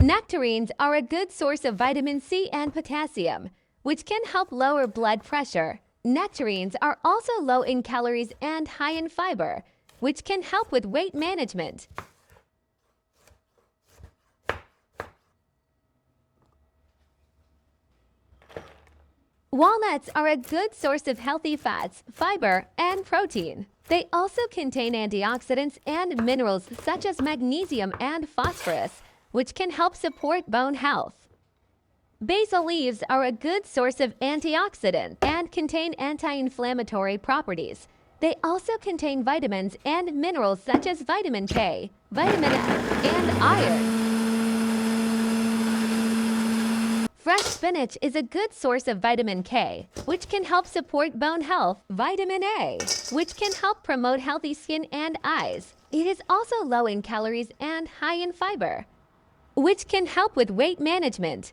Nectarines are a good source of vitamin C and potassium, which can help lower blood pressure. Nectarines are also low in calories and high in fiber, which can help with weight management. Walnuts are a good source of healthy fats, fiber, and protein. They also contain antioxidants and minerals such as magnesium and phosphorus, which can help support bone health. Basil leaves are a good source of antioxidant and contain anti-inflammatory properties. They also contain vitamins and minerals such as vitamin K, vitamin F, and iron. Fresh spinach is a good source of vitamin K, which can help support bone health, vitamin A, which can help promote healthy skin and eyes. It is also low in calories and high in fiber, which can help with weight management.